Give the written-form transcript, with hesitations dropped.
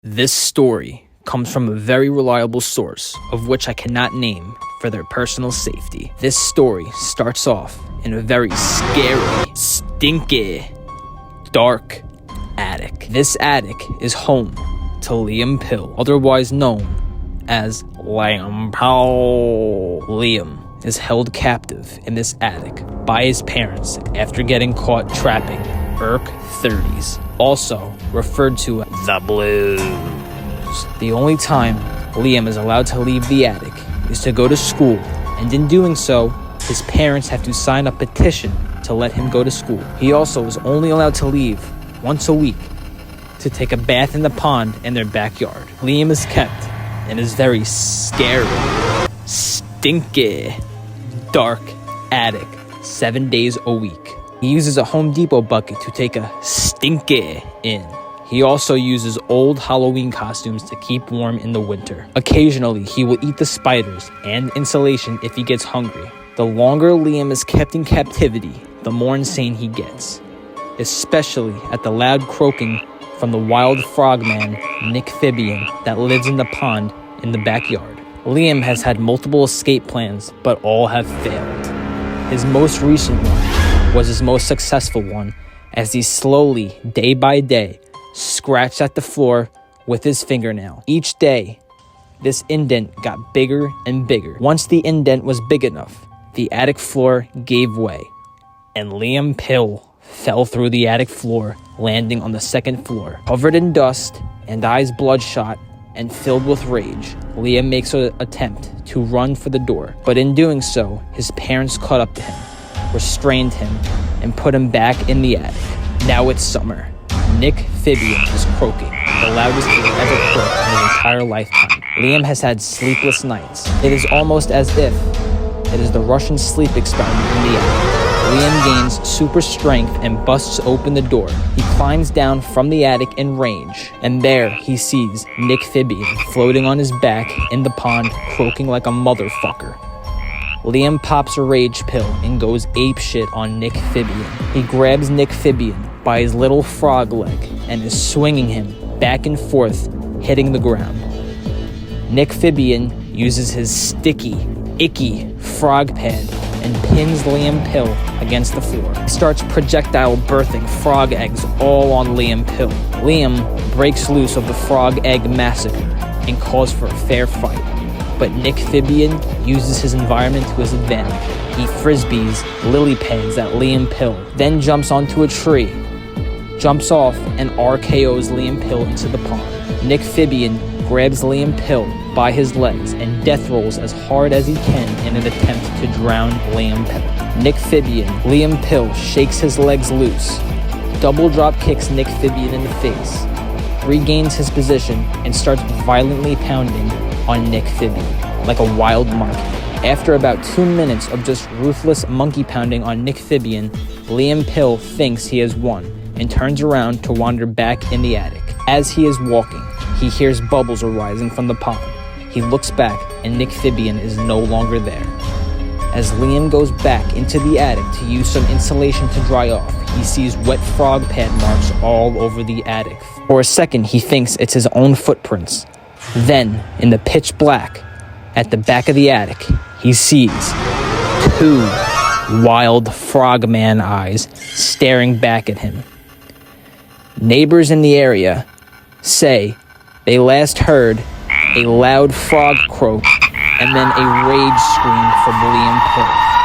This story comes from a very reliable source, of which I cannot name for their personal safety. This story starts off in a very scary, stinky, dark attic. This attic is home to Liam Pill, otherwise known as Liam Powell. Liam is held captive in this attic by his parents after getting caught trapping Irk 30s, also referred to as the Blues. The only time Liam is allowed to leave the attic is to go to school, and in doing so, his parents have to sign a petition to let him go to school. He also is only allowed to leave once a week to take a bath in the pond in their backyard. Liam is kept in his very scary, stinky, dark attic 7 days a week. He uses a Home Depot bucket to take a stinky in. He also uses old Halloween costumes to keep warm in the winter. Occasionally, he will eat the spiders and insulation if he gets hungry. The longer Liam is kept in captivity, the more insane he gets, especially at the loud croaking from the wild frogman, nickphibian, that lives in the pond in the backyard. Liam has had multiple escape plans, but all have failed. His most recent one was his most successful one, as he slowly, day by day, scratched at the floor with his fingernail. Each day, this indent got bigger and bigger. Once the indent was big enough, the attic floor gave way, and Liam Pill fell through the attic floor, landing on the second floor. Covered in dust and eyes bloodshot and filled with rage, Liam makes an attempt to run for the door, but in doing so, his parents caught up to him, restrained him, and put him back in the attic. Now it's summer. Nickphibian is croaking, the loudest he has ever croaked in his entire lifetime. Liam has had sleepless nights. It is almost as if it is the Russian sleep experiment in the attic. Liam gains super strength and busts open the door. He climbs down from the attic in range, and there he sees Nickphibian floating on his back in the pond, croaking like a motherfucker. Liam pops a rage pill and goes apeshit on Nickphibian. He grabs Nickphibian by his little frog leg and is swinging him back and forth, hitting the ground. Nickphibian uses his sticky, icky frog pad and pins Liam Pill against the floor. He starts projectile birthing frog eggs all on Liam Pill. Liam breaks loose of the frog egg massacre and calls for a fair fight. But Nickphibian uses his environment to his advantage. He frisbees lily pads at Liam Pill, then jumps onto a tree, jumps off, and RKOs Liam Pill into the pond. Nickphibian grabs Liam Pill by his legs and death rolls as hard as he can in an attempt to drown Liam Pill. Nickphibian, Liam Pill shakes his legs loose, double drop kicks Nickphibian in the face, regains his position, and starts violently pounding on Nickphibian like a wild monkey. After about 2 minutes of just ruthless monkey pounding on Nickphibian, Liam Pill thinks he has won and turns around to wander back in the attic. As he is walking, he hears bubbles arising from the pond. He looks back, and Nickphibian is no longer there. As Liam goes back into the attic to use some insulation to dry off, he sees wet frog pad marks all over the attic. For a second, he thinks it's his own footprints. Then, in the pitch black, at the back of the attic, he sees 2 wild frogman eyes staring back at him. Neighbors in the area say they last heard a loud frog croak and then a rage scream from Liam Pill.